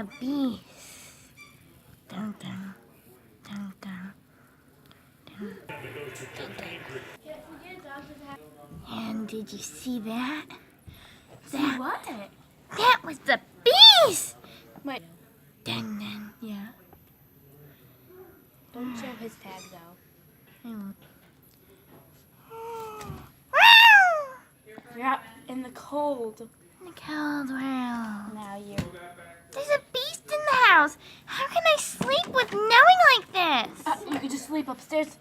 a beast. Dun, dun, dun, dun, dun, dun, dun. And did you see that? See what? That was the beast! Wait. Dun, dun. Yeah. Don't show his tag though. You're out in the cold. In the cold world. Now you're. There's a beast in the house. How can I sleep with knowing like this? You could just sleep upstairs